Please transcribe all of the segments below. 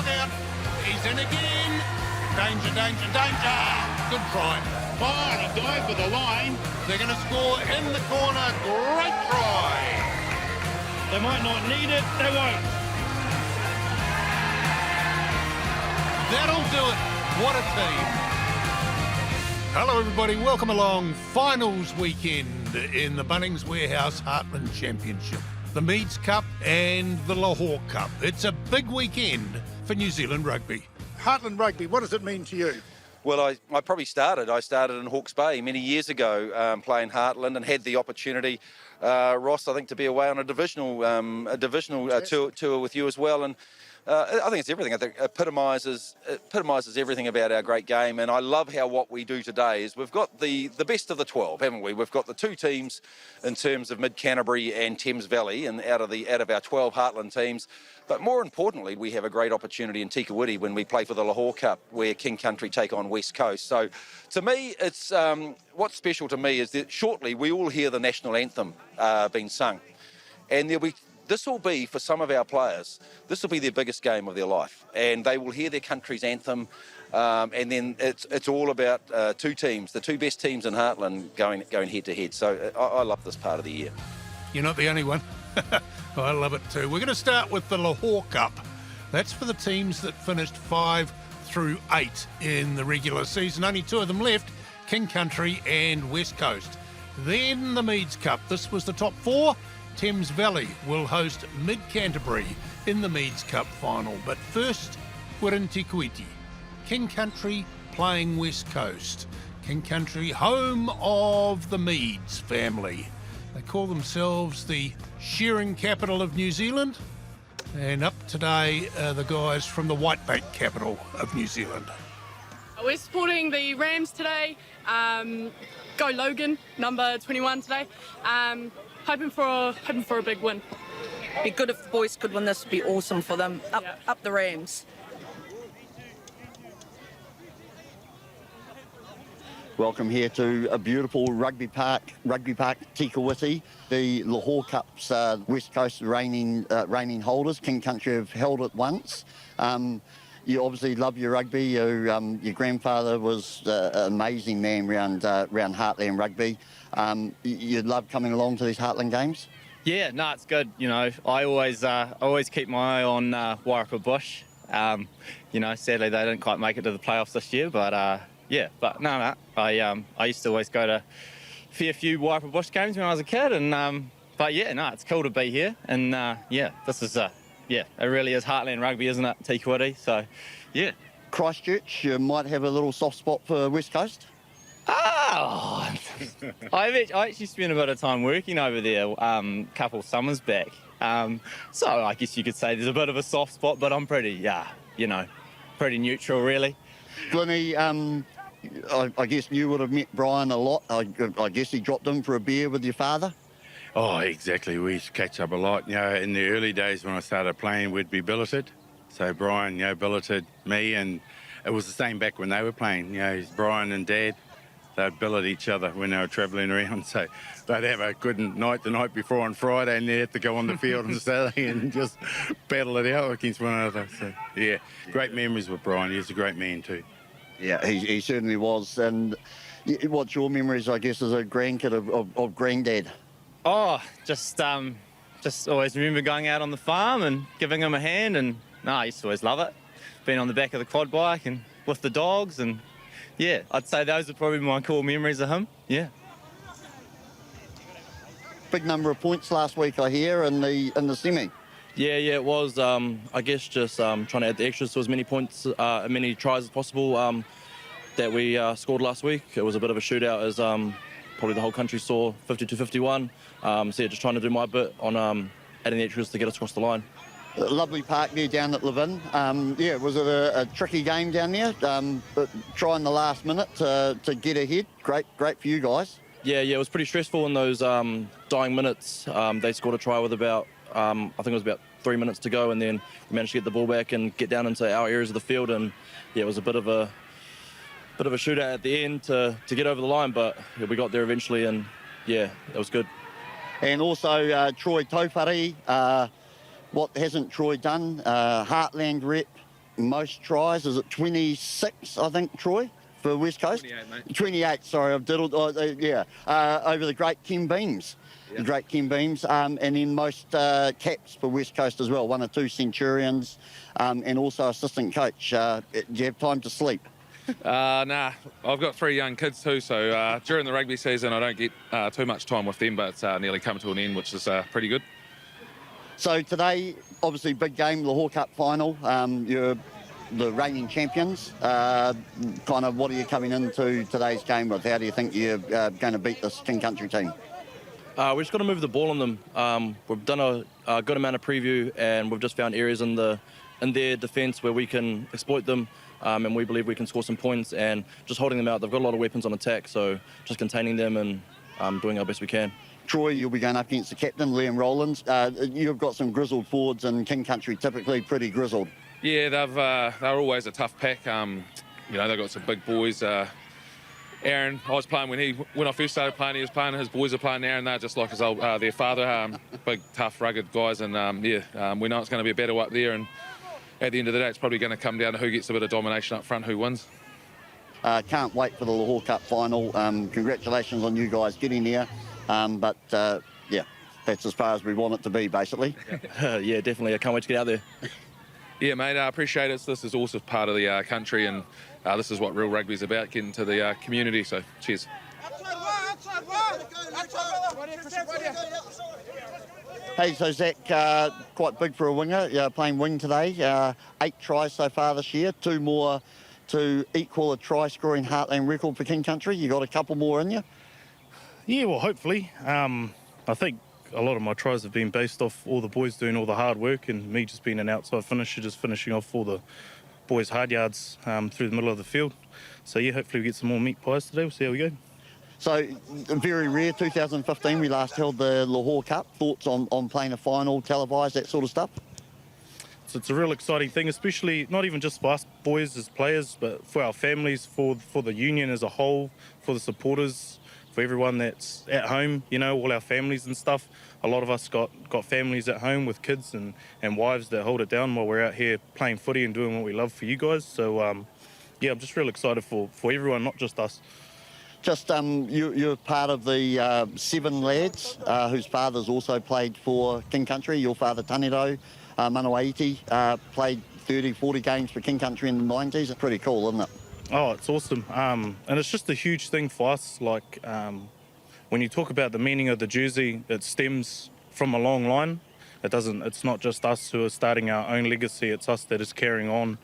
look out. He's in again. Danger, danger, danger. Good try. Oh, and a dive for the line. They're going to score in the corner. Great try. They might not need it. They won't. That'll do it. What a team. Hello everybody, welcome along. Finals weekend in the Bunnings Warehouse Heartland Championship. The Meads Cup and the Lahore Cup. It's a big weekend for New Zealand rugby. Heartland Rugby, what does it mean to you? Well, I probably started in Hawke's Bay many years ago playing Heartland and had the opportunity, Ross, I think, to be away on a divisional tour with you as well. And I think it's everything. I think it epitomises everything about our great game, and I love how what we do today is we've got the best of the 12, haven't we? We've got the two teams in terms of Mid-Canterbury and Thames Valley, and out of our 12 Heartland teams. But more importantly, we have a great opportunity in Tikawiti when we play for the Lochore Cup, where King Country take on West Coast. So, to me, it's what's special to me is that shortly we all hear the national anthem being sung, and this will be, for some of our players, this will be their biggest game of their life. And they will hear their country's anthem, and then it's all about two teams, the two best teams in Heartland going head to head. So I love this part of the year. You're not the only one. I love it too. We're going to start with the Lochore Cup. That's for the teams that finished 5 through 8 in the regular season. Only two of them left, King Country and West Coast. Then the Meads Cup. This was the top 4. Thames Valley will host Mid-Canterbury in the Meads Cup final. But first, we're in Tikawiti. King Country playing West Coast. King Country, home of the Meads family. They call themselves the shearing capital of New Zealand. And up today are the guys from the whitebait capital of New Zealand. We're supporting the Rams today. Go Logan, number 21 today. Hoping for a big win. Be good if the boys could win this. Would be awesome for them. Up the Rams. Welcome here to a beautiful Rugby Park, Tikawiti. The Lahore Cup's West Coast reigning holders. King Country have held it once. You obviously love your rugby. Your grandfather was an amazing man around Heartland Rugby. You love coming along to these Heartland games? Yeah, no, it's good. You know, I always keep my eye on Warrapa Bush. You know, sadly they didn't quite make it to the playoffs this year, but yeah, but no, I used to always go to a fair few Warrapa Bush games when I was a kid, and but yeah, no, it's cool to be here, and yeah, this is yeah, it really is Heartland Rugby, isn't it, Tikawiti? So, yeah. Christchurch, you might have a little soft spot for West Coast? Oh, I actually spent a bit of time working over there a couple summers back. So I guess you could say there's a bit of a soft spot, but I'm pretty, pretty neutral, really. Glennie, I guess you would have met Brian a lot. I guess he dropped in for a beer with your father? Oh, exactly. We used to catch up a lot. You know, in the early days when I started playing, we'd be billeted. So Brian, billeted me, and it was the same back when they were playing. You know, Brian and Dad, they'd billet each other when they were travelling around. So they'd have a good night the night before on Friday, and they'd have to go on the field on Saturday and just battle it out against one another. So, yeah, great memories with Brian. He was a great man too. Yeah, he certainly was. And what's your memories, I guess, as a grandkid of Granddad? Oh, just always remember going out on the farm and giving him a hand, and I used to always love it. Being on the back of the quad bike and with the dogs, and yeah, I'd say those are probably my core memories of him. Yeah. Big number of points last week, I hear, in the semi. Yeah, it was. I guess just trying to add the extras to as many points, as many tries as possible that we scored last week. It was a bit of a shootout, as probably the whole country saw, 52-51. So yeah, just trying to do my bit on adding the extras to get us across the line. A lovely park there down at Levin. Yeah, was it a tricky game down there? But trying the last minute to get ahead. Great for you guys. Yeah, it was pretty stressful in those dying minutes. They scored a try with about, I think it was about 3 minutes to go, and then we managed to get the ball back and get down into our areas of the field, and yeah, it was a bit of a shootout at the end to get over the line, but yeah, we got there eventually, and yeah, it was good. And also Troy Taupari, what hasn't Troy done? Heartland rep, most tries. Is it 26, I think, Troy, for West Coast? 28, mate. 28, sorry, I've diddled. Over the great Ken Beams. Yeah. The great Ken Beams. And then most caps for West Coast as well. 1 or 2 Centurions, and also assistant coach. Do you have time to sleep? Nah, I've got 3 young kids too, so during the rugby season I don't get too much time with them, but it's nearly come to an end, which is pretty good. So today, obviously big game, Lahore Cup final. You're the reigning champions. Kind of what are you coming into today's game with? How do you think you're going to beat this King Country team? We're just going to move the ball on them. We've done a good amount of preview, and we've just found areas in their defence where we can exploit them, and we believe we can score some points, and just holding them out. They've got a lot of weapons on attack, so just containing them and doing our best we can. Troy, you'll be going up against the captain, Liam Rowlands. You've got some grizzled forwards in King Country, typically pretty grizzled. Yeah, they're always a tough pack. They've got some big boys. Aaron, I was playing when I first started playing. He was playing. His boys are playing now, and they're just like his old their father. Big, tough, rugged guys, and we know it's going to be a battle up there. And at the end of the day, it's probably going to come down to who gets a bit of domination up front, who wins. Can't wait for the Lahore Cup final. Congratulations on you guys getting there. But that's as far as we want it to be, basically. Yeah, definitely. I can't wait to get out there. Yeah, mate, I appreciate it. This is also part of the country, and this is what real rugby is about, getting to the community. So, cheers. Hey, so Zach, quite big for a winger, playing wing today. 8 tries so far this year, 2 more to equal a try-scoring Heartland record for King Country. You got a couple more in you? Yeah, well, hopefully. I think a lot of my tries have been based off all the boys doing all the hard work and me just being an outside finisher, just finishing off all the boys' hard yards through the middle of the field. So, yeah, hopefully we get some more meat pies today. We'll see how we go. So, very rare, 2015, we last held the Lahore Cup. Thoughts on playing a final, televised, that sort of stuff? So it's a real exciting thing, especially not even just for us boys as players, but for our families, for the union as a whole, for the supporters, for everyone that's at home, all our families and stuff. A lot of us got families at home with kids and wives that hold it down while we're out here playing footy and doing what we love for you guys. So, I'm just real excited for everyone, not just us. Just you're part of the 7 lads whose fathers also played for King Country. Your father, Tanedo Manawaiti, played 30, 40 games for King Country in the 90s. It's pretty cool, isn't it? Oh, it's awesome. And it's just a huge thing for us. Like, when you talk about the meaning of the jersey, it stems from a long line. It's not just us who are starting our own legacy, it's us that is carrying on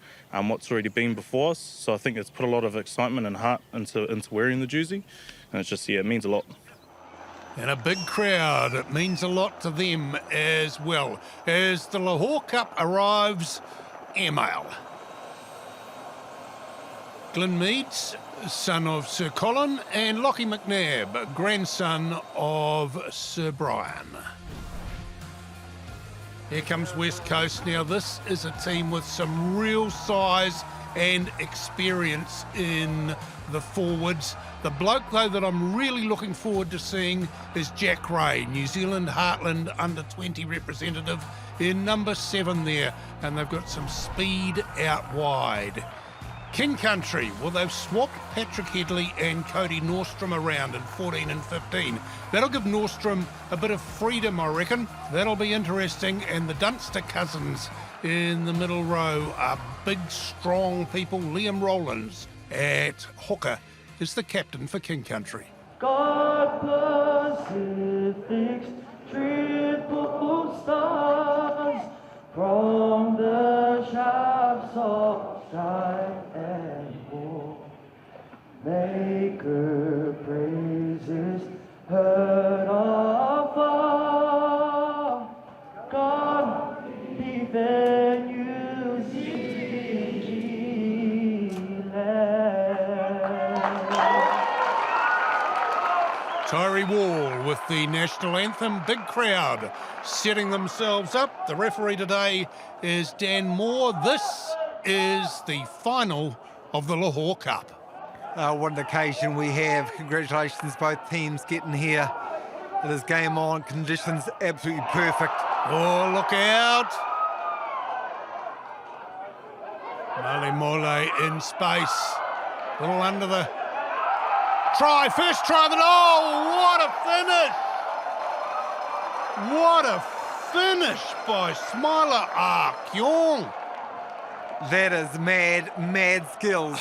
what's already been before us. So I think it's put a lot of excitement and heart into wearing the jersey. And it's just, it means a lot. And a big crowd, it means a lot to them as well. As the Lahore Cup arrives, email. Glenn Meads, son of Sir Colin, and Lockie McNabb, grandson of Sir Brian. Here comes West Coast. Now, this is a team with some real size and experience in the forwards. The bloke, though, that I'm really looking forward to seeing is Jack Ray, New Zealand Heartland under-20 representative in number 7 there, and they've got some speed out wide. King Country, well, they've swapped Patrick Headley and Cody Nordstrom around in 14 and 15. That'll give Nordstrom a bit of freedom, I reckon. That'll be interesting. And the Dunster cousins in the middle row are big, strong people. Liam Rowlands at hooker is the captain for King Country. God Pacific's triple stars from the shafts of shine and war, make her praises heard afar. God defend you, Tyree Wall with the national anthem. Big crowd setting themselves up. The referee today is Dan Moore. This is the final of the Lahore Cup. What an occasion we have. Congratulations both teams getting here. It is game on, conditions absolutely perfect. Oh, look out. Male Mole in space. A little under the try. First try of the... Oh, what a finish! What a finish by Smiler Kyong. That is mad skills.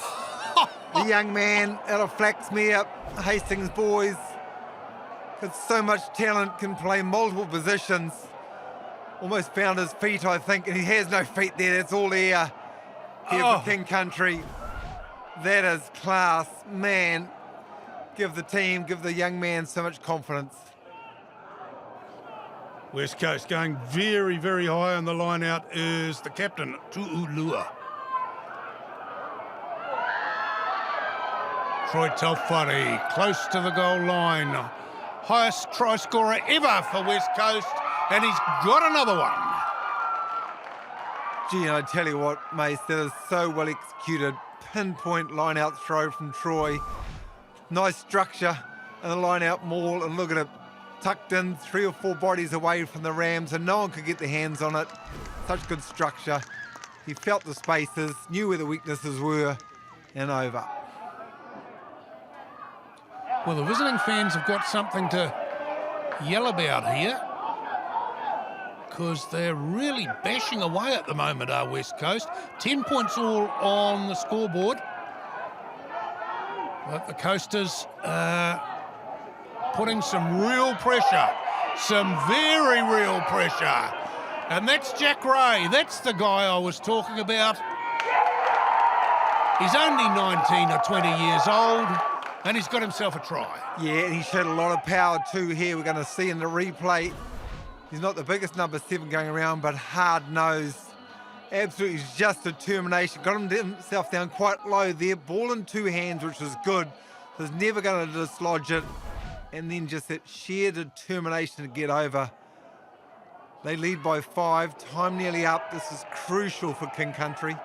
The young man out of Flaxmere, Hastings boys, got so much talent, can play multiple positions. Almost found his feet, I think, and he has no feet there. That's all air here for King Country. That is class. Man, give the young man so much confidence. West Coast going very, very high on the line out is the captain, Tu'ulua. Troy Taufari, close to the goal line. Highest try scorer ever for West Coast, and he's got another one. Gee, I tell you what, Mace, that is so well executed. Pinpoint line-out throw from Troy. Nice structure and the line-out maul, and look at it. Tucked in 3 or 4 bodies away from the Rams, and no one could get their hands on it. Such good structure. He felt the spaces, knew where the weaknesses were, and over. Well, the visiting fans have got something to yell about here, because they're really bashing away at the moment, our West Coast. 10 points all on the scoreboard. But the Coasters putting some real pressure, some very real pressure. And that's Jack Ray. That's the guy I was talking about. He's only 19 or 20 years old, and he's got himself a try. Yeah, and he showed a lot of power too here. We're going to see in the replay. He's not the biggest number 7 going around, but hard-nosed. Absolutely just determination. Got himself down quite low there. Ball in 2 hands, which was good. Was never going to dislodge it. And then just that sheer determination to get over. They lead by 5. Time nearly up. This is crucial for King Country.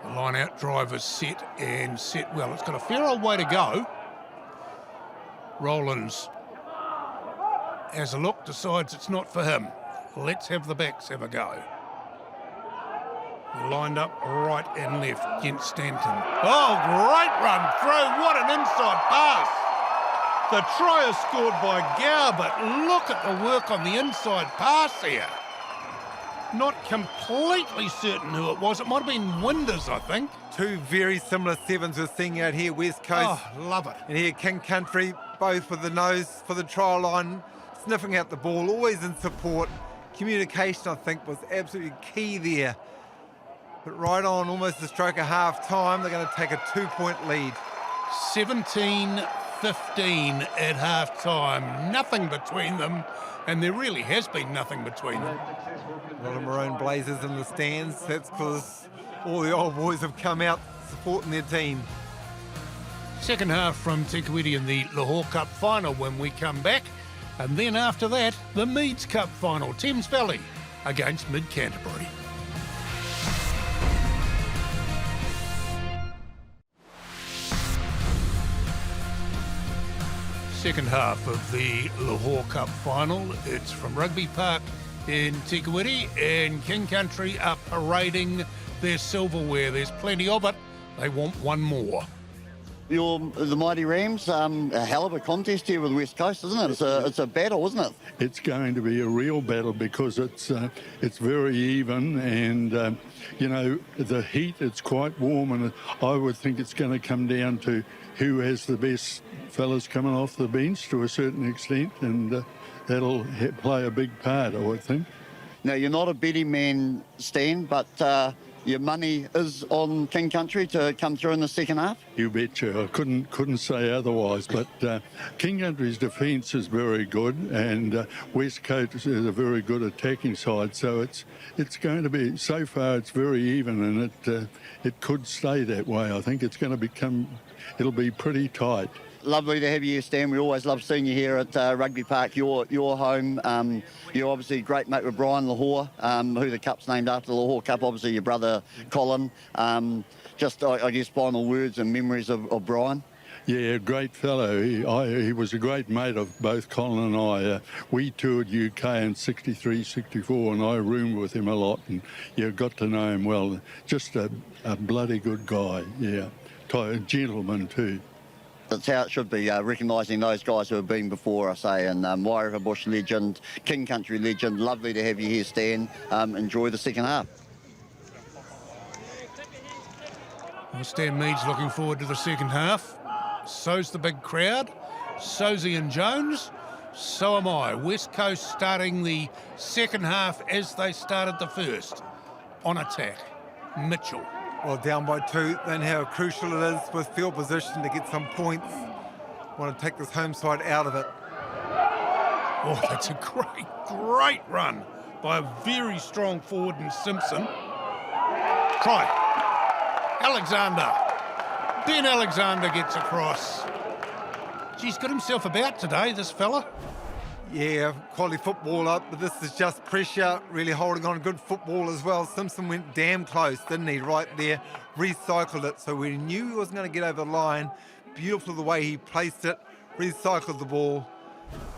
The line-out drive is set and set well. It's got a fair old way to go. Rollins has a look, decides it's not for him. Let's have the backs have a go. They're lined up right and left against Stanton. Oh, great run through. What an inside pass. The try is scored by Gow, but look at the work on the inside pass here. Not completely certain who it was. It might have been Winders, I think. 2 very similar 7s we're seeing out here, West Coast. Oh, love it. And here, King Country, both with the nose for the try line, sniffing out the ball, always in support. Communication, I think, was absolutely key there. But right on, almost a stroke of half-time, they're going to take a 2-point lead. 17-15 at half-time. Nothing between them, and there really has been nothing between them. A lot of maroon blazers in the stands. That's because all the old boys have come out supporting their team. Second half from Tikawiti in the Lahore Cup final when we come back. And then after that, the Meads Cup final, Thames Valley against Mid-Canterbury. Second half of the Lahore Cup final. It's from Rugby Park in Tikawiti, and King Country are parading their silverware. There's plenty of it. They want one more. The Mighty Rams, a hell of a contest here with West Coast, isn't it? It's a battle, isn't it? It's going to be a real battle because it's very even, and you know, the heat, it's quite warm, and I would think it's going to come down to who has the best fellas coming off the bench to a certain extent, and that'll play a big part, I would think. Now, you're not a betting man, Stan, but your money is on King Country to come through in the second half? You betcha. I couldn't say otherwise, but King Country's defence is very good, and West Coast is a very good attacking side, so it's going to be, so far it's very even, and it could stay that way. I think it's going to it'll be pretty tight. Lovely to have you here, Stan. We always love seeing you here at Rugby Park, your home. You're obviously a great mate with Brian Lahore, who the Cup's named after, the Lahore Cup, obviously your brother Colin. Just, I guess, final words and memories of Brian. Yeah, great fellow. He was a great mate of both Colin and I. We toured UK in 63, 64, and I roomed with him a lot, and got to know him well. Just a bloody good guy, a gentleman too. That's how it should be, recognising those guys who have been before us, and Wairarapa Bush legend, King Country legend. Lovely to have you here, Stan. Enjoy the second half. Well, Stan Meads looking forward to the second half. So's the big crowd. So's Ian Jones. So am I. West Coast starting the second half as they started the first. On attack. Mitchell. Well, down by 2, then how crucial it is with field position to get some points. Want to take this home side out of it. Oh, that's a great run by a very strong forward in Simpson. Try. Alexander. Ben Alexander gets across. He's got himself about today, this fella. Yeah, quality footballer, but this is just pressure, really holding on good football as well. Simpson went damn close, didn't he, right there? Recycled it, so we knew he wasn't going to get over the line. Beautiful the way he placed it, recycled the ball.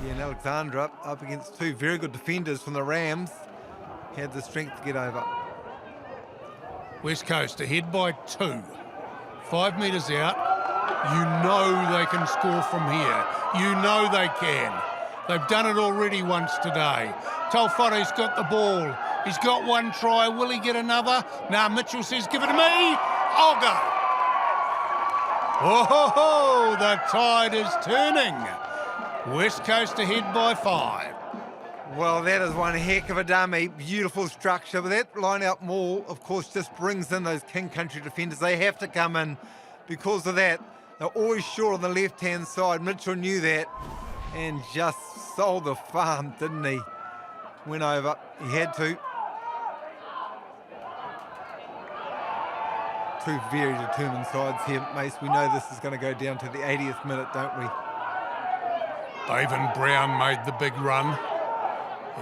Yeah, and Alexander up against 2 very good defenders from the Rams. He had the strength to get over. West Coast ahead by 2. 5 metres out. You know they can score from here. You know they can. They've done it already once today. Tauwhare's got the ball. He's got 1 try. Will he get another? Nah, Mitchell says, give it to me. I'll go. Oh, the tide is turning. West Coast ahead by 5. Well, that is one heck of a dummy. Beautiful structure. But that line-out maul, of course, just brings in those King Country defenders. They have to come in. Because of that, they're always short on the left-hand side. Mitchell knew that and just sold the farm, didn't he? Went over. He had to. 2 very determined sides here, Mace. We know this is going to go down to the 80th minute, don't we? David Brown made the big run.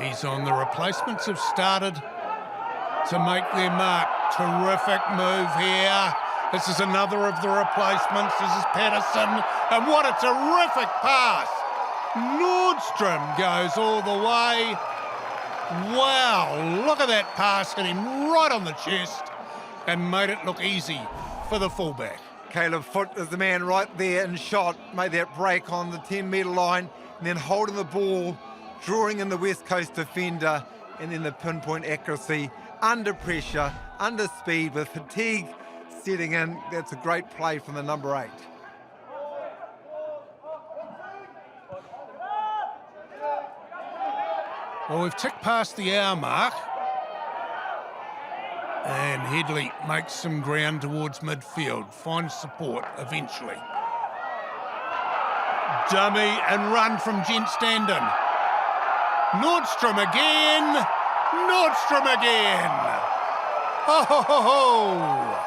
He's on. The replacements have started to make their mark. Terrific move here. This is another of the replacements. This is Patterson. And what a terrific pass. Nordstrom goes all the way. Wow, look at that pass. Hit him right on the chest and made it look easy for the fullback. Caleb Foote is the man right there and shot. Made that break on the 10-metre line and then holding the ball, drawing in the West Coast defender, and then the pinpoint accuracy under pressure, under speed with fatigue setting in. That's a great play from the number 8. Well, we've ticked past the hour mark. And Headley makes some ground towards midfield, finds support eventually. Dummy and run from Gent Standen. Nordstrom again. Nordstrom again. Ho, ho, ho, ho.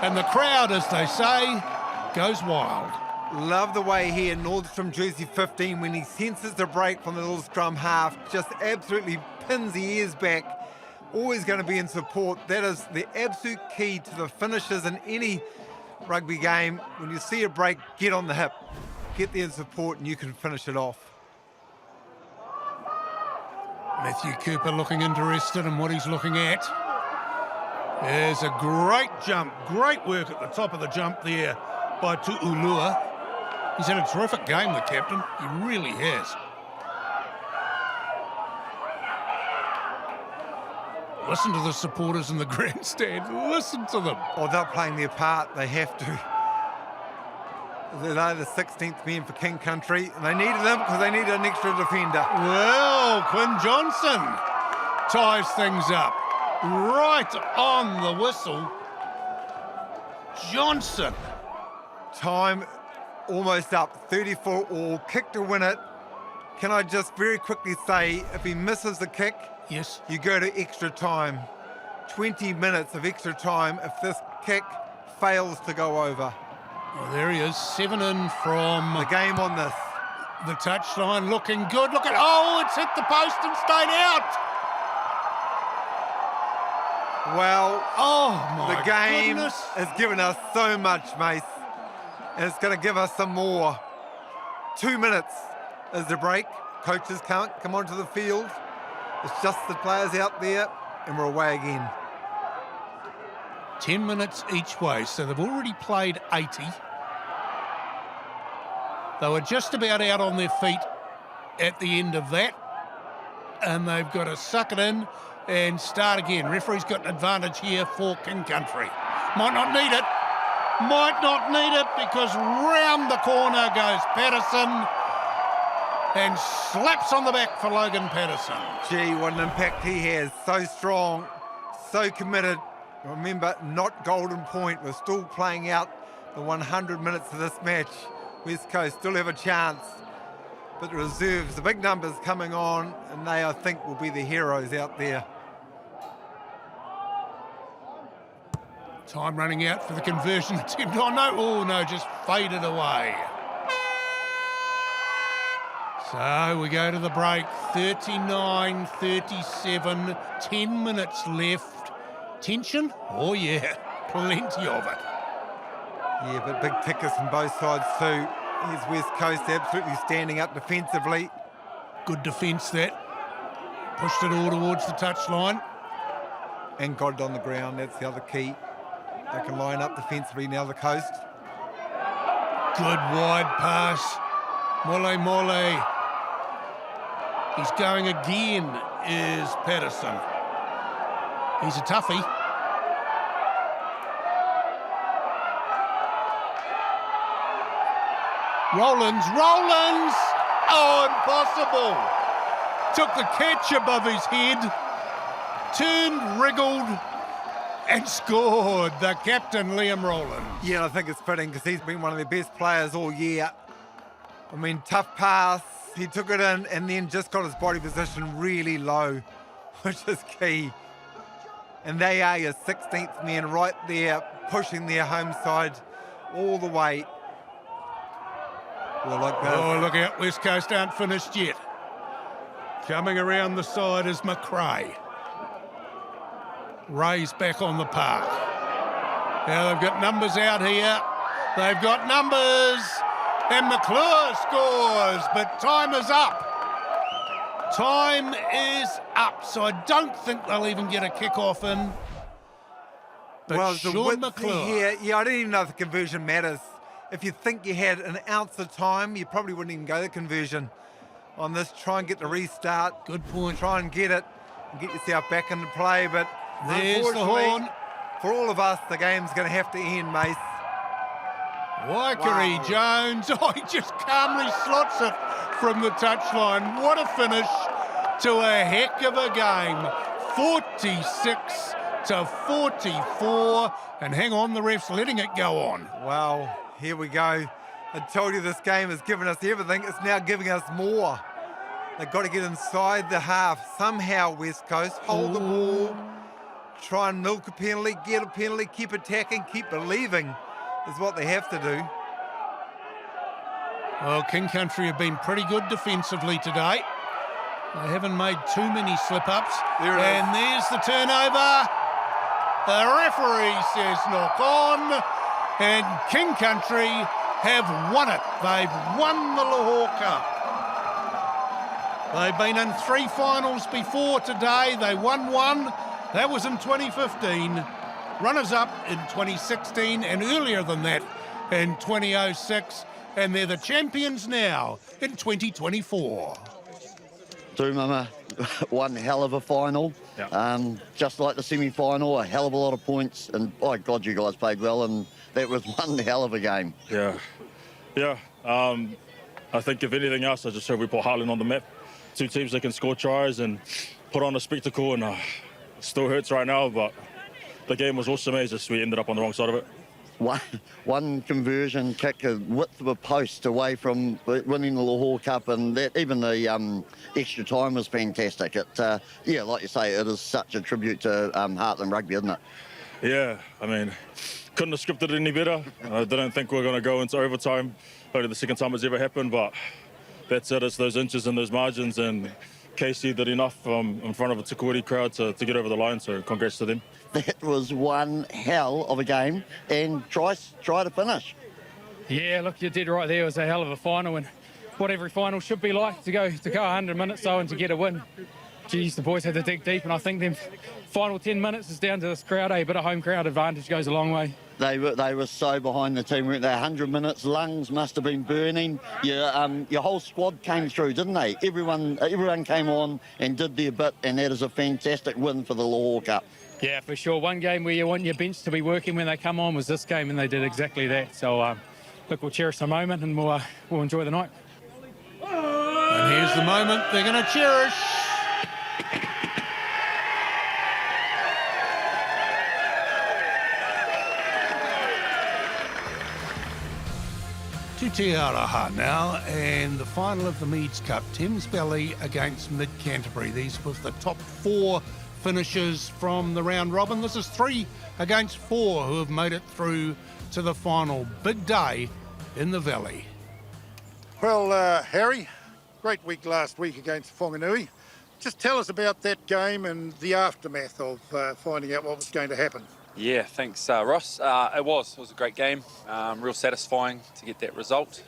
And the crowd, as they say, goes wild. Love the way here, Nordstrom jersey 15, when he senses the break from the little scrum half, just absolutely pins the ears back. Always going to be in support. That is the absolute key to the finishes in any rugby game. When you see a break, get on the hip. Get there in support and you can finish it off. Matthew Cooper looking interested in what he's looking at. There's a great jump, great work at the top of the jump there by Tu'ulua. He's had a terrific game, the captain. He really has. Listen to the supporters in the grandstand. Listen to them. Oh, they're playing their part. They have to. They're the 16th men for King Country, and they needed them because they needed an extra defender. Well, Quinn Johnson ties things up. Right on the whistle. Johnson. Time almost up, 34 all, kick to win it. Can I just very quickly say, if he misses the kick, yes, you go to extra time. 20 minutes of extra time if this kick fails to go over. Well, there he is, 7 in from the game on this. The touchline looking good. Look at, oh, it's hit the post and stayed out. Well, my the game goodness. has given us so much, Mace. And it's going to give us some more. 2 minutes is the break. Coaches can't come onto the field. It's just the players out there, and we're away again. 10 minutes each way, so they've already played 80. They were just about out on their feet at the end of that, and they've got to suck it in and start again. Referee's got an advantage here for King Country. Might not need it. Might not need it, because round the corner goes Patterson and slaps on the back for Logan Patterson. Gee, what an impact he has. So strong, so committed. Remember, not Golden Point. We're still playing out the 100 minutes of this match. West Coast still have a chance. But the reserves, the big numbers coming on, and they, I think, will be the heroes out there. Time running out for the conversion attempt. Oh no, just faded away. So we go to the break. 39-37, 10 minutes left. Tension? Oh yeah, plenty of it. Yeah, but big tickers from both sides too. Here's West Coast absolutely standing up defensively. Good defence that. Pushed it all towards the touchline. And got it on the ground, that's the other key. They can line up defensively now, the Coast. Good wide pass. Mole. He's going again, is Patterson. He's a toughie. Rollins. Oh, impossible. Took the catch above his head, turned, wriggled, and scored. The captain, Liam Rollins. Yeah, I think it's fitting because he's been one of their best players all year. I mean, tough pass. He took it in and then just got his body position really low, which is key. And they are your 16th men right there, pushing their home side all the way. Oh, look out, West Coast aren't finished yet. Coming around the side is McRae. Ray's back on the park. Now they've got numbers out here. They've got numbers. And McClure scores, but time is up. Time is up, so I don't think they'll even get a kickoff in. But well, the Sean width McClure. here, yeah, I don't even know if the conversion matters. If you think you had an ounce of time, you probably wouldn't even go the conversion on this. Try and get the restart. Good point. Try and get it and get yourself back into play. But there's the horn. For all of us, the game's going to have to end, Mace. Waikerie Jones, he just calmly slots it from the touchline. What a finish to a heck of a game. 46-44. And hang on, the ref's letting it go on. Wow, here we go. I told you this game has given us everything. It's now giving us more. They've got to get inside the half. Somehow, West Coast, hold the ball. Try and milk a penalty, get a penalty, keep attacking, keep believing. Is what they have to do. Well, King Country have been pretty good defensively today. They haven't made too many slip-ups. And there's the turnover. The referee says knock on. And King Country have won it. They've won the Lahore Cup. They've been in 3 finals before today. They won one. That was in 2015. Runners-up in 2016 and earlier than that in 2006, and they're the champions now in 2024. Mama, one hell of a final. Yep. Just like the semi-final, a hell of a lot of points, and by God, you guys played well, and that was one hell of a game. Yeah. I think if anything else, I just hope we put Heartland on the map. 2 teams that can score tries and put on a spectacle, and it still hurts right now, but the game was awesome. It's just we ended up on the wrong side of it. One conversion kick, a width of a post away from winning the Lahore Cup, and that even the extra time was fantastic. It, like you say, it is such a tribute to Heartland Rugby, isn't it? Yeah, I mean, couldn't have scripted it any better. I didn't think we were going to go into overtime. Only the second time it's ever happened, but that's it. It's those inches and those margins, and KC did enough in front of a Tikawiti crowd to get over the line, so congrats to them. That was one hell of a game, and try to finish. Yeah, look, you did right there. It was a hell of a final, and what every final should be like, to go 100 minutes though and to get a win. Geez, the boys had to dig deep, and I think them final 10 minutes is down to this crowd. A bit of home crowd advantage goes a long way. They were so behind the team. They're 100 minutes. Lungs must have been burning. Your whole squad came through, didn't they? Everyone came on and did their bit, and that is a fantastic win for the Lahore Cup. Yeah, for sure. One game where you want your bench to be working when they come on was this game, and they did exactly that. So, look, we'll cherish the moment, and we'll enjoy the night. And here's the moment they're going to cherish. To Te Araha now, and the final of the Meads Cup, Thames Valley against Mid-Canterbury. These were the top 4 finishers from the round robin. This is 3 against 4 who have made it through to the final. Big day in the Valley. Well, Harry, great week last week against Whanganui. Just tell us about that game and the aftermath of finding out what was going to happen. Yeah, thanks, Ross. It was a great game. Real satisfying to get that result.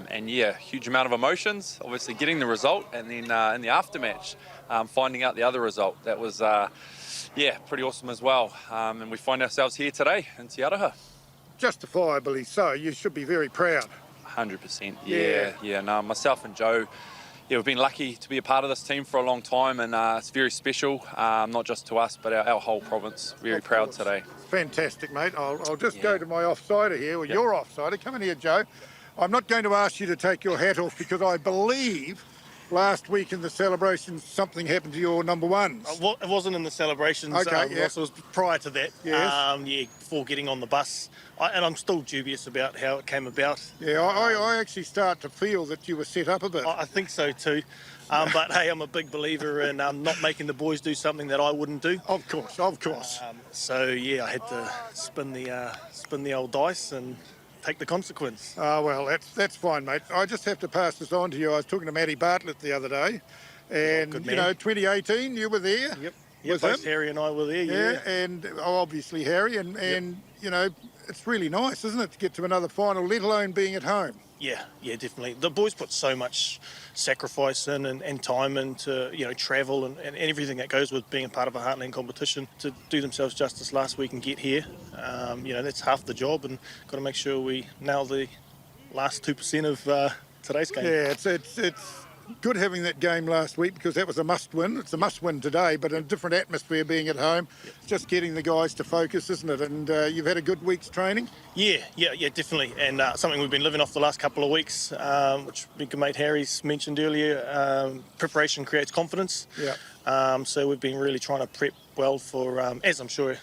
And yeah, huge amount of emotions, obviously getting the result, and then in the aftermatch, finding out the other result. That was, yeah, pretty awesome as well. And we find ourselves here today in Te Araha. Justifiably so. You should be very proud. 100%. Yeah. No, myself and Joe, yeah, we've been lucky to be a part of this team for a long time, and it's very special, not just to us, but our whole province. Very proud today. Fantastic, mate. I'll just go to my offsider here, or your offsider. Come in here, Joe. I'm not going to ask you to take your hat off because I believe last week in the celebrations something happened to your number ones. It wasn't in the celebrations. Okay, Ross, it was prior to that. Yes. Before getting on the bus. And I'm still dubious about how it came about. Yeah, I actually start to feel that you were set up a bit. I think so too. But hey, I'm a big believer in not making the boys do something that I wouldn't do. Of course. So yeah, I had to spin the old dice and take the consequence. Well, that's fine, mate. I just have to pass this on to you. I was talking to Matty Bartlett the other day, and 2018, you were there. Yep. Both Harry and I were there. Yeah. And obviously Harry, and it's really nice, isn't it, to get to another final, let alone being at home. Yeah, definitely. The boys put so much sacrifice in and time into, travel and everything that goes with being a part of a Heartland competition to do themselves justice last week and get here. That's half the job, and got to make sure we nail the last 2% of today's game. Yeah, it's good having that game last week because that was a must-win. It's a must-win today, but in a different atmosphere being at home. Just getting the guys to focus, isn't it? And you've had a good week's training? Yeah, definitely. And something we've been living off the last couple of weeks, which my good mate Harry's mentioned earlier, preparation creates confidence. Yeah. So we've been really trying to prep well for, as I'm sure,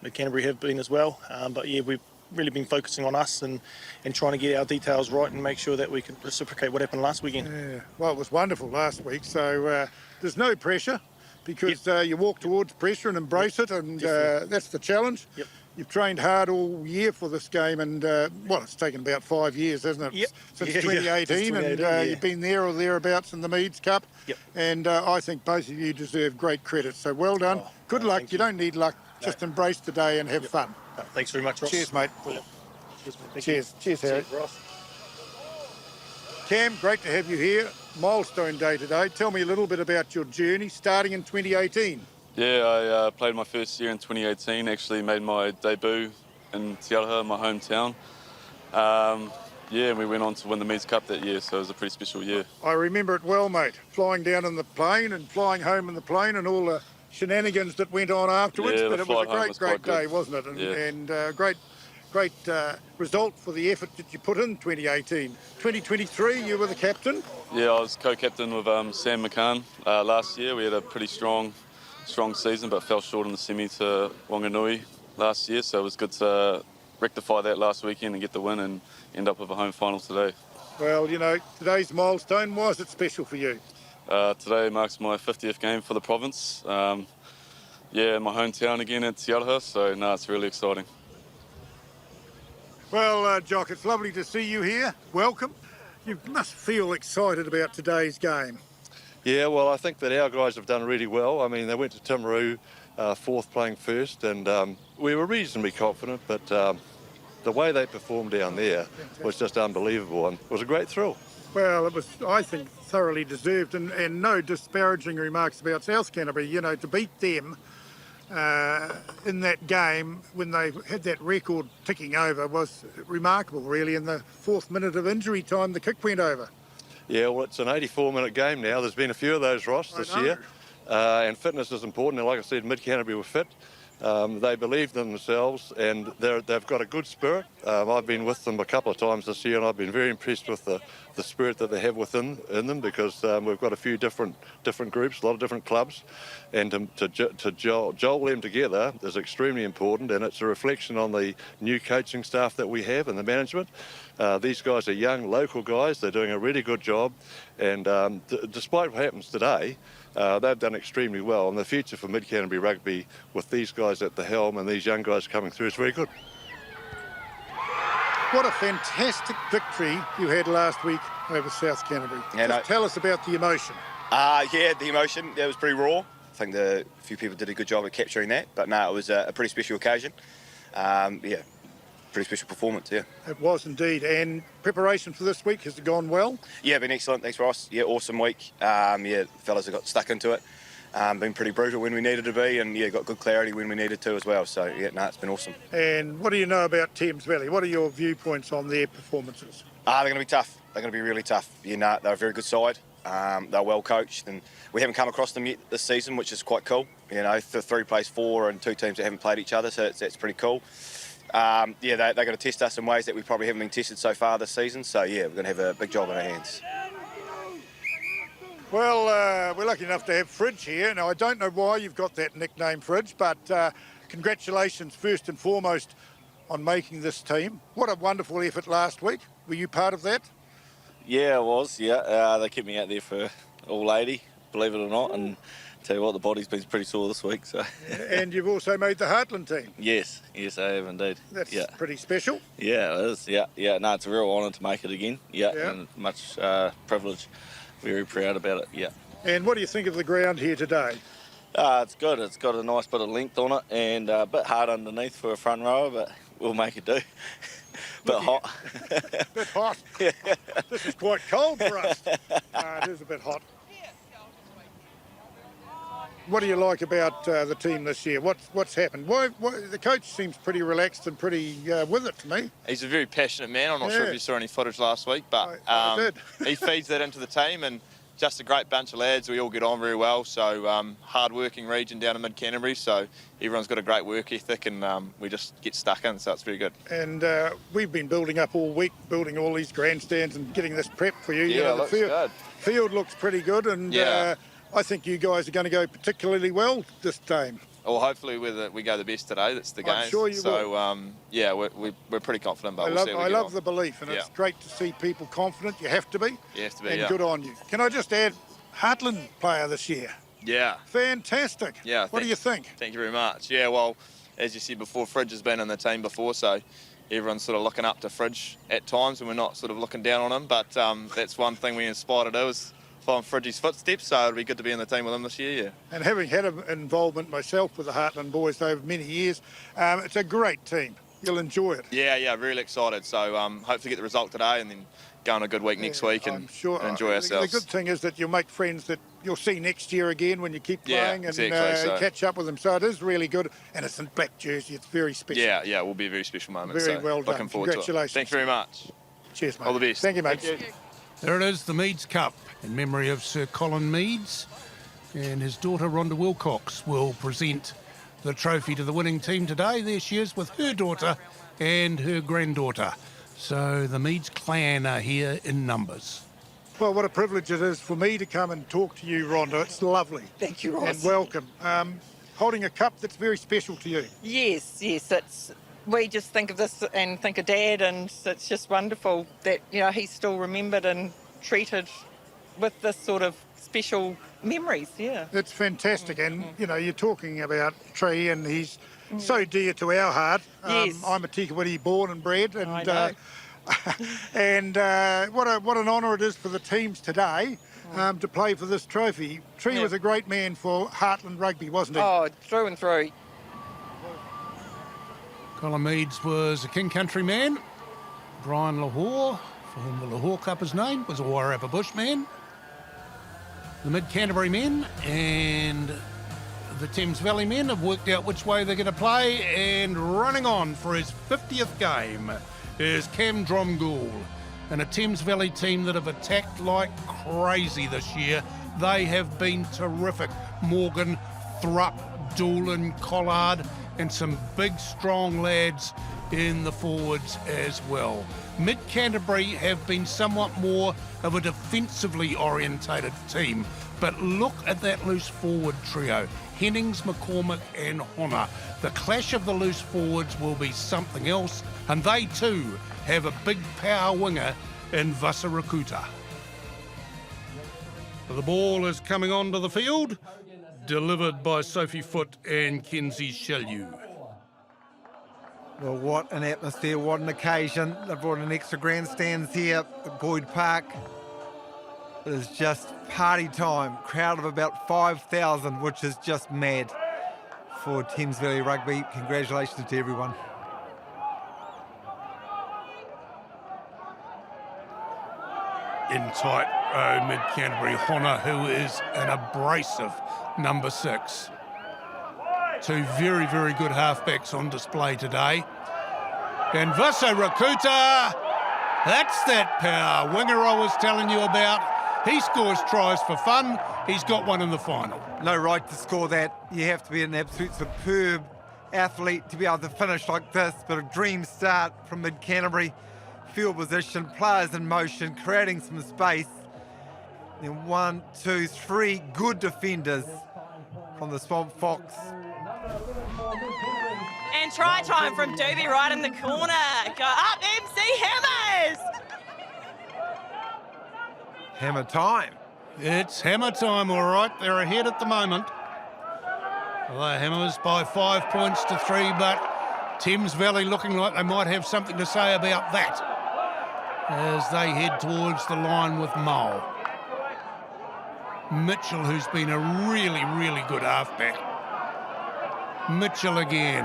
Mid-Canterbury have been as well. But yeah, we've really been focusing on us and trying to get our details right and make sure that we can reciprocate what happened last weekend. Yeah, well, it was wonderful last week, so there's no pressure because you walk towards pressure and embrace it, and that's the challenge. Yep. You've trained hard all year for this game, and it's taken about 5 years, hasn't it? Yep. Since 2018, and you've been there or thereabouts in the Meads Cup. Yep. And I think both of you deserve great credit, so well done. Good luck. You don't need luck. Just embrace the day and have fun. Thanks very much, Ross. Cheers, mate. Cheers. Cheers, Harry. Ross. Cam, great to have you here. Milestone day today. Tell me a little bit about your journey starting in 2018. Yeah, I played my first year in 2018. Actually made my debut in Te Araha, my hometown. And we went on to win the Meads Cup that year, so it was a pretty special year. I remember it well, mate. Flying down in the plane and flying home in the plane and all the shenanigans that went on afterwards. Yeah, but it was a great day, wasn't it? And great result for the effort that you put in 2018. 2023, you were the captain. Yeah, I was co-captain with Sam McCann last year. We had a pretty strong season, but fell short in the semi to Whanganui last year. So it was good to rectify that last weekend and get the win and end up with a home final today. Well, today's milestone, why is it special for you? Today marks my 50th game for the province. My hometown again at Te Araha, so it's really exciting. Well, Jock, it's lovely to see you here. Welcome. You must feel excited about today's game. Yeah, well, I think that our guys have done really well. I mean, they went to Timaru, fourth playing first, and we were reasonably confident, but the way they performed down there was just unbelievable, and it was a great thrill. Well, it was, I think, thoroughly deserved, and no disparaging remarks about South Canterbury. You know, to beat them in that game when they had that record ticking over was remarkable, really. In the 4th minute of injury time, the kick went over. Yeah, well, it's an 84-minute game now. There's been a few of those, Ross, this year. And fitness is important. And like I said, Mid-Canterbury were fit. They believed in themselves, and they've got a good spirit. I've been with them a couple of times this year, and I've been very impressed with the spirit that they have within them, because we've got a few different groups, a lot of different clubs, and to joel them together is extremely important, and it's a reflection on the new coaching staff that we have and the management. These guys are young, local guys. They're doing a really good job, and despite what happens today, they've done extremely well, and the future for Mid-Canterbury Rugby with these guys at the helm and these young guys coming through is very good. What a fantastic victory you had last week over South Canterbury. Just tell us about the emotion. Yeah, the emotion, it was pretty raw. I think a few people did a good job of capturing that, but no, it was a pretty special occasion. Yeah, pretty special performance, yeah. It was indeed. And preparation for this week, has it gone well? Yeah, been excellent. Thanks, Ross. Yeah, awesome week. Yeah, the fellas have got stuck into it. Been pretty brutal when we needed to be, and yeah, got good clarity when we needed to as well. So yeah, no, it's been awesome. And what do you know about Thames Valley? What are your viewpoints on their performances? They're going to be tough. They're going to be really tough. You know, they're a very good side. They're well coached, and we haven't come across them yet this season, which is quite cool. You know, 3 plays 4 and 2 teams that haven't played each other, so that's pretty cool. Yeah, they're going to test us in ways that we probably haven't been tested so far this season. So yeah, we're going to have a big job on our hands. Well, we're lucky enough to have Fridge here. Now, I don't know why you've got that nickname, Fridge, but congratulations first and foremost on making this team. What a wonderful effort last week. Were you part of that? Yeah, I was, yeah. They kept me out there for all 80, believe it or not, and tell you what, the body's been pretty sore this week. So. And you've also made the Heartland team. Yes, I have indeed. That's pretty special. Yeah, it is, yeah. No, it's a real honour to make it again, and much privilege. Very proud about it, yeah. And what do you think of the ground here today? It's good. It's got a nice bit of length on it, and a bit hard underneath for a front rower, but we'll make it do. Bit hot. Bit hot. Yeah. This is quite cold for us. It is a bit hot. What do you like about the team this year? What's happened? Why the coach seems pretty relaxed and pretty with it to me. He's a very passionate man. I'm not sure if you saw any footage last week, but I did. He feeds that into the team, and just a great bunch of lads. We all get on very well. So hard-working region down in Mid-Canterbury. So everyone's got a great work ethic, and we just get stuck in. So it's very good. And we've been building up all week, building all these grandstands and getting this prep for you. Yeah, you know, looks good. Field looks pretty good, and I think you guys are going to go particularly well this time. Well, hopefully we go the best today. That's the game. I'm sure you will. Yeah, we're pretty confident, but we'll see how we I get love on. the belief, and it's great to see people confident. You have to be. You have to be, and good on you. Can I just add, Heartland player this year? Yeah. Fantastic. Yeah. What do you think? Thank you very much. Yeah, well, as you said before, Fridge has been in the team before, so everyone's sort of looking up to Fridge at times, and we're not sort of looking down on him, but that's one thing we aspire to do is follow Fridge's footsteps, so it'll be good to be in the team with him this year, yeah. And having had an involvement myself with the Heartland boys over many years, it's a great team. You'll enjoy it. Yeah, really excited. So hopefully get the result today and then go on a good week next week and enjoy ourselves. The good thing is that you'll make friends that you'll see next year again when you keep playing and catch up with them. So it is really good, and it's in black jersey. It's very special. Yeah, it will be a very special moment. Very well done. Looking forward to it. Congratulations. Thanks very much. Cheers, mate. All the best. Thank you, mate. Thank you. There it is, the Meads Cup, in memory of Sir Colin Meads, and his daughter Rhonda Wilcox will present the trophy to the winning team today. There she is with her daughter and her granddaughter. So the Meads clan are here in numbers. Well, what a privilege it is for me to come and talk to you, Rhonda. It's lovely. Thank you, Ross. And welcome. Holding a cup that's very special to you. Yes, we just think of this and think of Dad, and it's just wonderful that, you know, he's still remembered and treated with this sort of special memories, yeah. It's fantastic, and, you know, you're talking about Tree, and he's so dear to our heart. Yes. I'm a Tikawiti born and bred, and I know. and what an honour it is for the teams today to play for this trophy. Tree was a great man for Heartland Rugby, wasn't he? Oh, through and through. Colin Meads was a King Country man. Brian Lahore, for whom the Lochore Cup is named, was a Wairarapa Bush man. The Mid-Canterbury men and the Thames Valley men have worked out which way they're going to play, and running on for his 50th game is Cam Dromgoole, and a Thames Valley team that have attacked like crazy this year. They have been terrific. Morgan, Thrupp, Doolan, Collard, and some big strong lads in the forwards as well. Mid-Canterbury have been somewhat more of a defensively orientated team, but look at that loose forward trio. Hennings, McCormick and Honna. The clash of the loose forwards will be something else, and they too have a big power winger in Vasa Rakuta. The ball is coming onto the field, delivered by Sophie Foote and Kenzie Shellew. Well, what an atmosphere, what an occasion. They've brought in extra grandstands here at Boyd Park. It is just party time. Crowd of about 5,000, which is just mad for Thames Valley Rugby. Congratulations to everyone. In tight row, Mid-Canterbury, Honna, who is an abrasive number 6. Two very, very good halfbacks on display today. And Vasa Rakuta, that's that power winger I was telling you about. He scores tries for fun. He's got one in the final. No right to score that. You have to be an absolute superb athlete to be able to finish like this. But a dream start from Mid-Canterbury. Field position, players in motion, creating some space. Then 1, 2, 3 good defenders from the Swamp Fox. And try time from Doobie right in the corner. Go up, MC Hammers! Hammer time. It's hammer time, all right. They're ahead at the moment. The Hammers by 5 points to 3, but Thames Valley looking like they might have something to say about that as they head towards the line with Mole. Mitchell, who's been a really, really good halfback. Mitchell again.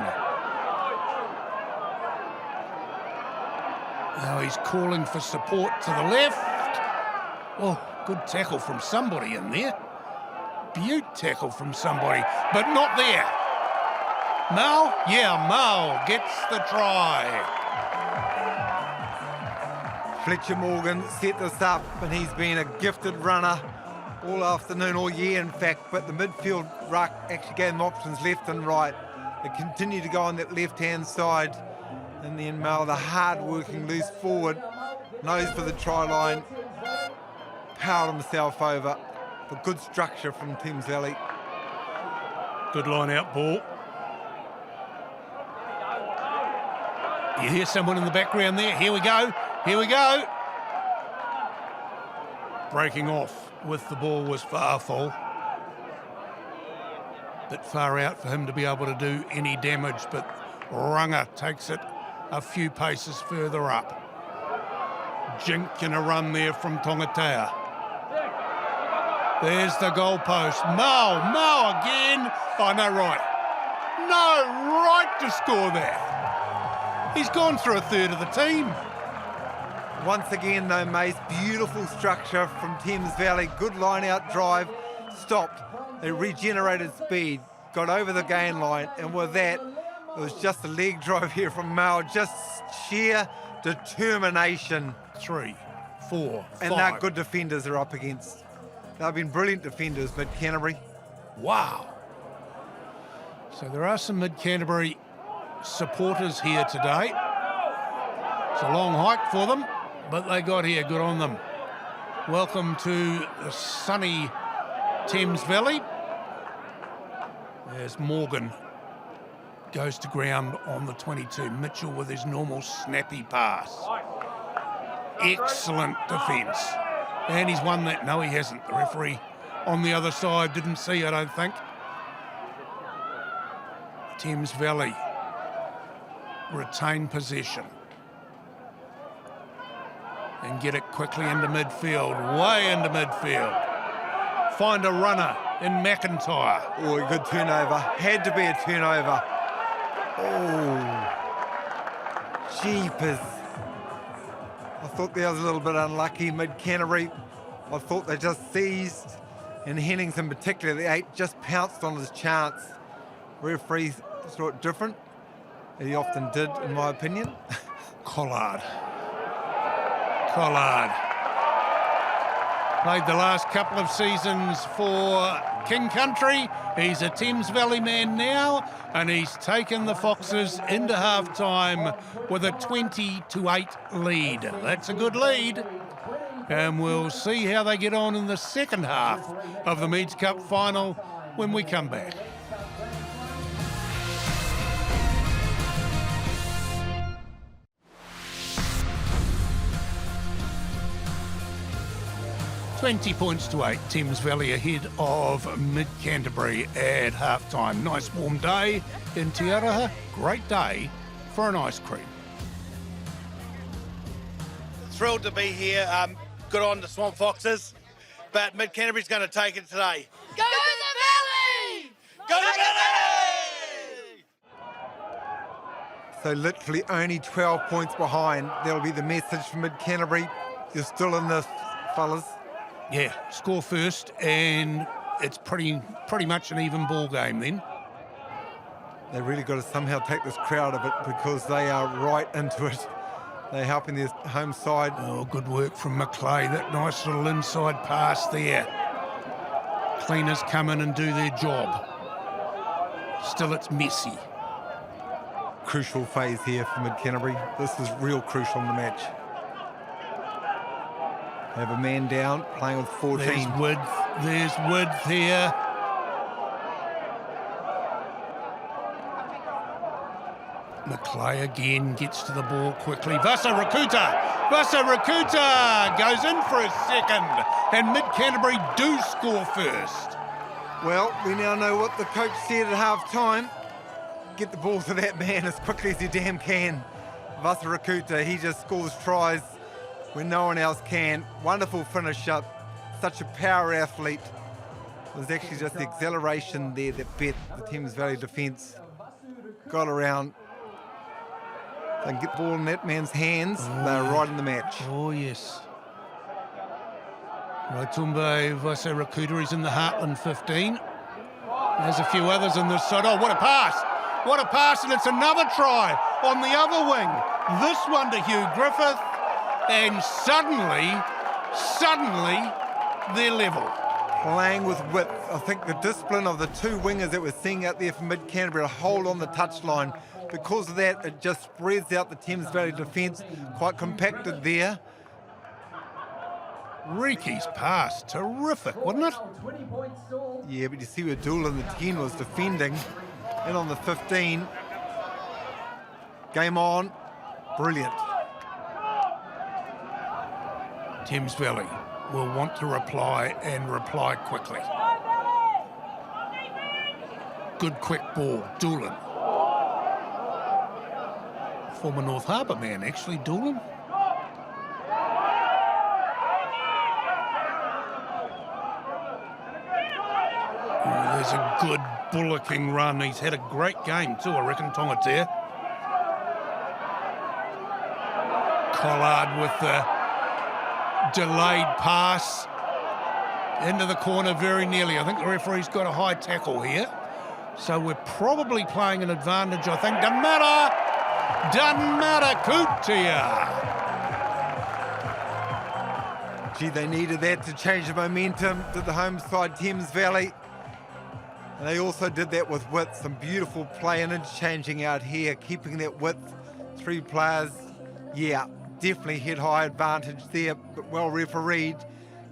Now he's calling for support to the left. Oh, good tackle from somebody in there. Beaut tackle from somebody, but not there. Mal? Yeah, Mal gets the try. Fletcher Morgan set this up, and he's been a gifted runner all afternoon, all year in fact, but the midfield ruck actually gave them options left and right. They continue to go on that left-hand side, and then Mal, the hard-working loose forward, nose for the try line, powered himself over. But good structure from Thames Valley. Good line out ball. You hear someone in the background there. Here we go. Here we go. Breaking off with the ball was Farfall. Bit far out for him to be able to do any damage, but Runga takes it a few paces further up. Jink in a run there from Tongatea. There's the goalpost. Mao again. Oh, no right. No right to score that. He's gone through a third of the team. Once again, though, Mace, beautiful structure from Thames Valley. Good line-out drive. Stopped. They regenerated speed. Got over the gain line. And with that, it was just a leg drive here from Mao. Just sheer determination. 3, 4, 5. And they're good defenders they're up against. They've been brilliant defenders, Mid-Canterbury. Wow. So there are some Mid-Canterbury supporters here today. It's a long hike for them, but they got here. Good on them. Welcome to the sunny Thames Valley. As Morgan goes to ground on the 22. Mitchell with his normal snappy pass. Excellent defence. And he's won that. No, he hasn't. The referee on the other side didn't see, I don't think. Thames Valley retain possession. And get it quickly into midfield. Way into midfield. find a runner in McIntyre. Oh, a good turnover. Had to be a turnover. Oh, jeepers. I thought that was a little bit unlucky. Mid-Canterbury, I thought they just seized, and Hennings in particular, the 8, just pounced on his chance. Referee saw it different, as he often did, in my opinion. Collard. Played the last couple of seasons for King Country. He's a Thames Valley man now, and he's taken the Foxes into half-time with a 20-8 lead. That's a good lead. And we'll see how they get on in the second half of the Meads Cup final when we come back. $20 to 8, Thames Valley ahead of Mid-Canterbury at half-time. Nice warm day in Te Araha. Great day for an ice cream. Thrilled to be here. Good on the Swamp Foxes, but Mid-Canterbury's going to take it today. Go the Valley! Go the Valley! So literally only 12 points behind. That'll be the message from Mid-Canterbury. You're still in this, fellas. Yeah, score first, and it's pretty much an even ball game then. They really got to somehow take this crowd of it because they are right into it. They're helping their home side. Oh, good work from McClay. That nice little inside pass there. Cleaners come in and do their job. Still, it's messy. Crucial phase here for Mid-Canterbury. This is real crucial in the match. They have a man down, playing with 14. There's width here. McClay again gets to the ball quickly. Vasa Rakuta goes in for a second, and Mid-Canterbury do score first. Well, we now know what the coach said at half-time. Get the ball to that man as quickly as you damn can. Vasa Rakuta, he just scores tries when no one else can. Wonderful finish up. Such a power athlete. It was actually just the acceleration there that bet the Thames Valley defence. Got around. They can get the ball in that man's hands. They're right in the match. Oh, yes. Raitumbe Vasa Rakuta is in the Heartland 15. There's a few others on this side. Oh, what a pass. What a pass, and it's another try on the other wing. This one to Hugh Griffith. And suddenly, they're level. Playing with width. I think the discipline of the two wingers that we're seeing out there for Mid-Canterbury to hold on the touchline. Because of that, it just spreads out the Thames Valley defence, quite compacted there. Riki's pass, terrific, wasn't it? Yeah, but you see where Doolan, the 10, was defending. And on the 15, game on, brilliant. Thames Valley will want to reply and reply quickly. Good quick ball, Doolan. Former North Harbour man, actually, Doolan. Oh, there's a good bullocking run. He's had a great game too, I reckon, Tongatea. Collard with the delayed pass into the corner very nearly. I think the referee's got a high tackle here. So we're probably playing an advantage, I think. Doesn't matter, Kutia. Gee, they needed that to change the momentum to the home side, Thames Valley. And they also did that with width. Some beautiful play and interchanging out here, keeping that width. 3 players, yeah, definitely head high advantage there, but well refereed,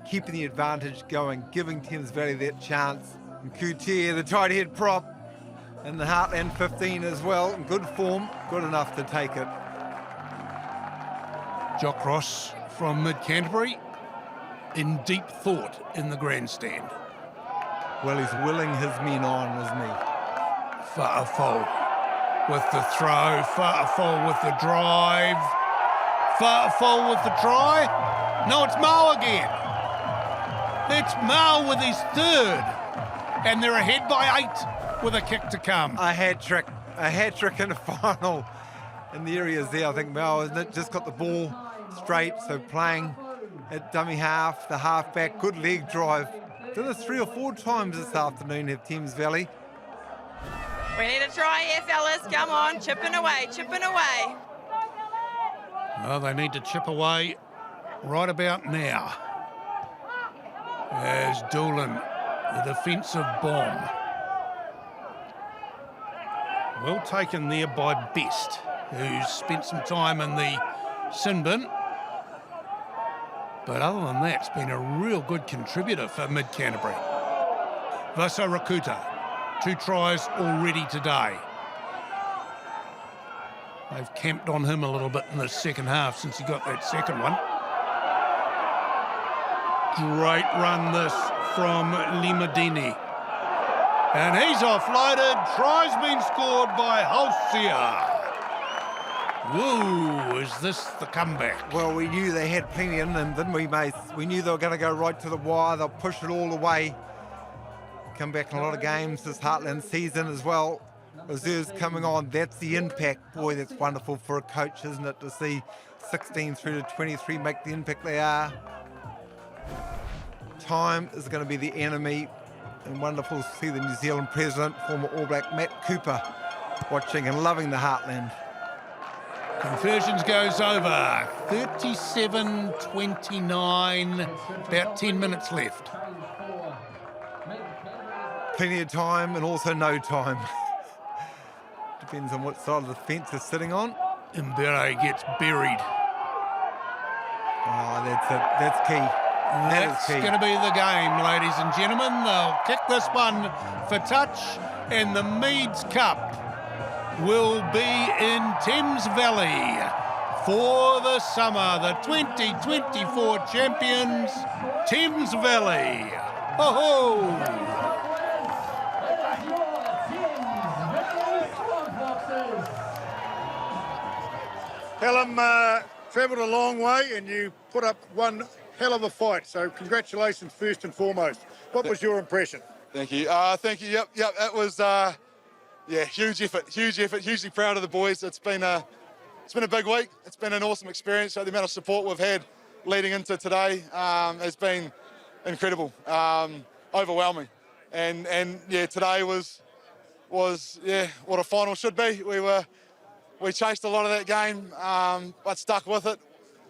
keeping the advantage going, giving Thames Valley that chance. And Kutia, the tight head prop, in the Heartland 15 as well, in good form, good enough to take it. Jock Ross from Mid-Canterbury in deep thought in the grandstand. Well, he's willing his men on, isn't he? Fa'afo with the throw, Fa'afo with the drive, Fa'afo with the try. No, it's Mo again. It's Mal with his third. And they're ahead by 8 with a kick to come. A hat trick in the final in the areas there. I think Mal has just got the ball straight, so playing at dummy half, the half-back, good leg drive. Did this 3 or 4 times this afternoon at Thames Valley. We need a try here, fellas. Come on, chipping away, chipping away. Well, they need to chip away right about now. As Doolan, the defensive bomb. Well taken there by Best, who's spent some time in the sin bin. But other than that, it's been a real good contributor for Mid-Canterbury. Vaso Rakuta, 2 tries already today. They've camped on him a little bit in the second half since he got that second one. Great run this from Limadini. And he's offloaded. Try's been scored by Halcia. Whoa, is this the comeback? Well, we knew they had plenty in them, didn't we, mates? We knew they were going to go right to the wire. They'll push it all the way. Come back in a lot of games this Heartland season as well. Reserves coming on. That's the impact. Boy, that's wonderful for a coach, isn't it, to see 16 through to 23 make the impact they are. Time is going to be the enemy. And wonderful to see the New Zealand president, former All Black Matt Cooper, watching and loving the Heartland. Conversions goes over. 37-29, about 10 minutes left. Plenty of time and also no time. Depends on what side of the fence they're sitting on. Mbere gets buried. Oh, that's it. That's key. That's going to be the game, ladies and gentlemen. They'll kick this one for touch, and the Meads Cup will be in Thames Valley for the summer. The 2024 champions, Thames Valley. Ho-ho! Callum travelled a long way and you put up one hell of a fight, so congratulations first and foremost. What was your impression? Thank you. Thank you. Yep. That was huge effort. Hugely proud of the boys. It's been a big week. It's been an awesome experience. So the amount of support we've had leading into today has been incredible, overwhelming, and today was what a final should be. We chased a lot of that game, but stuck with it.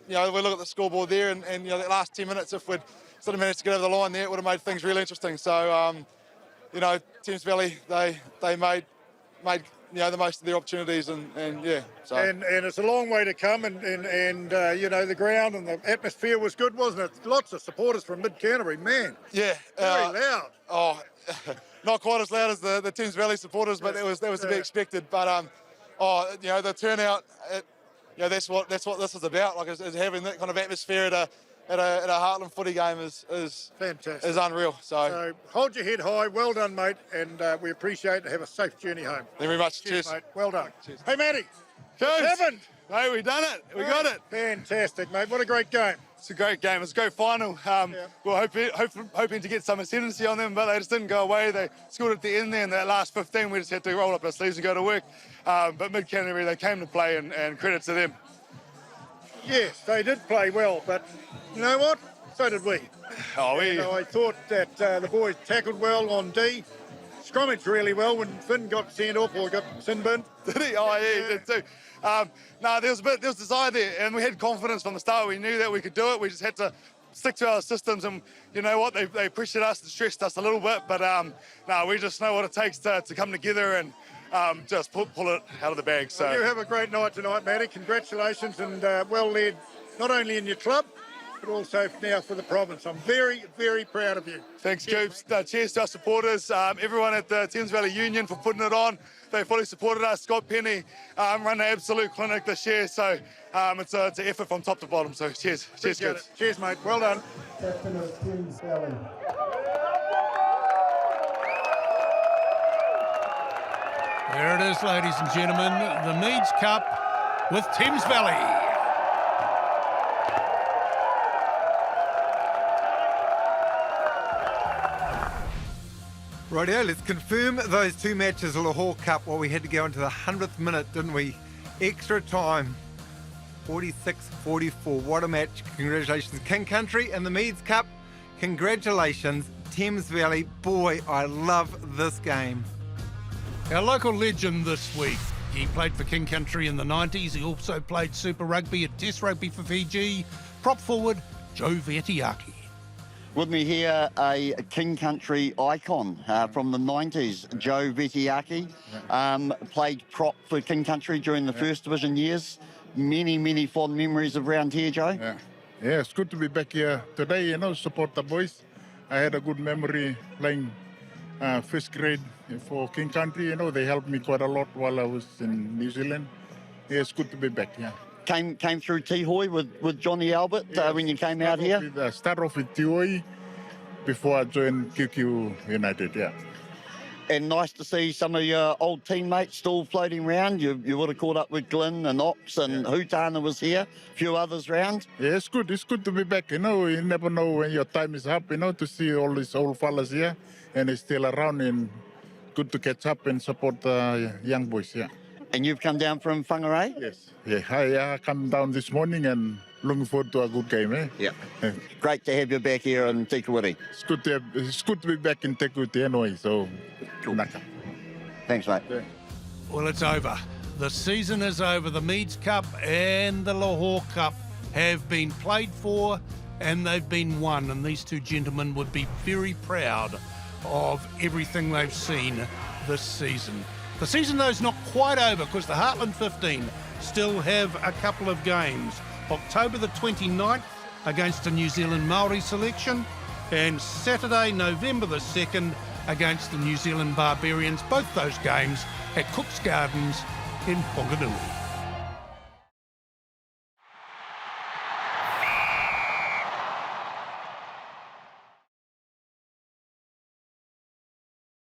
We look at the scoreboard there, and that last 10 minutes, if we'd sort of managed to get over the line there, it would have made things really interesting. So, Thames Valley, they made the most of their opportunities, and So. And it's a long way to come, and the ground and the atmosphere was good, wasn't it? Lots of supporters from Mid-Canterbury, man. Yeah. Very loud. Oh, not quite as loud as the Thames Valley supporters, but that was to be expected. But the turnout. That's what this is about. Like, is having that kind of atmosphere at a Heartland footy game is fantastic. Is unreal. So hold your head high. Well done, mate, and we appreciate it. Have a safe journey home. Thank you very much. Cheers. Mate. Well done. Cheers. Hey, Matty. Cheers. What's happened? Hey, we done it. We got it. Fantastic, mate. What a great game. It's a great game. It's a great final. We were hoping to get some ascendancy on them, but they just didn't go away. They scored at the end there in that last 15. We just had to roll up our sleeves and go to work. But Mid-Canterbury, they came to play, and credit to them. Yes, they did play well, but you know what? So did we. I thought that the boys tackled well on D, scrummaged really well when Finn got sent off or got sin bin. Did he? Oh, yeah, he did too. There was desire there, and we had confidence from the start. We knew that we could do it. We just had to stick to our systems, and you know what? They pressured us and stressed us a little bit, but we just know what it takes to come together and just pull it out of the bag. So well, you have a great night tonight, Matty. Congratulations, and well led, not only in your club, but also now for the province. I'm very, very proud of you. Thanks, Coops. Cheers to our supporters, everyone at the Thames Valley Union for putting it on. They fully supported us. Scott Penny run an absolute clinic this year, so it's an effort from top to bottom. So cheers, Coops. Cheers, mate. Well done. There it is, ladies and gentlemen, the Meads Cup with Thames Valley. Rightio, let's confirm those two matches, Lochore Cup. Well, we had to go into the 100th minute, didn't we? Extra time, 46-44. What a match. Congratulations, King Country and the Meads Cup. Congratulations, Thames Valley. Boy, I love this game. Our local legend this week. He played for King Country in the 90s. He also played Super Rugby and Test Rugby for Fiji. Prop forward, Joe Vetiaki. With me here, a King Country icon from the 90s, Joe Vetiaki. Played prop for King Country during the First Division years. Many fond memories around here, Joe. Yeah, it's good to be back here today, you know, support the boys. I had a good memory playing first grade for King Country. You know, they helped me quite a lot while I was in New Zealand. Yeah, it's good to be back, yeah. Came through Tihoe with Johnny Albert when you came out here? Start off with Tihoe before I joined QQ United, yeah. And nice to see some of your old teammates still floating around. You would have caught up with Glyn and Ox and Hutana was here, a few others round. Yeah, it's good to be back, you know. You never know when your time is up, you know, to see all these old fellas here and they're still around, and good to catch up and support the young boys, yeah. And you've come down from Whanganui? Yes. Yeah, I come down this morning and looking forward to a good game, eh? Yeah. Great to have you back here in Te Kuiti. It's good to be back in Te Kuiti anyway, so cool. Thanks, mate. Yeah. Well, it's over. The season is over. The Meads Cup and the Lochore Cup have been played for and they've been won, and these two gentlemen would be very proud of everything they've seen this season. The season, though, is not quite over because the Heartland 15 still have a couple of games. October the 29th against the New Zealand Maori Selection, and Saturday, November the 2nd against the New Zealand Barbarians. Both those games at Cook's Gardens in Whanganui.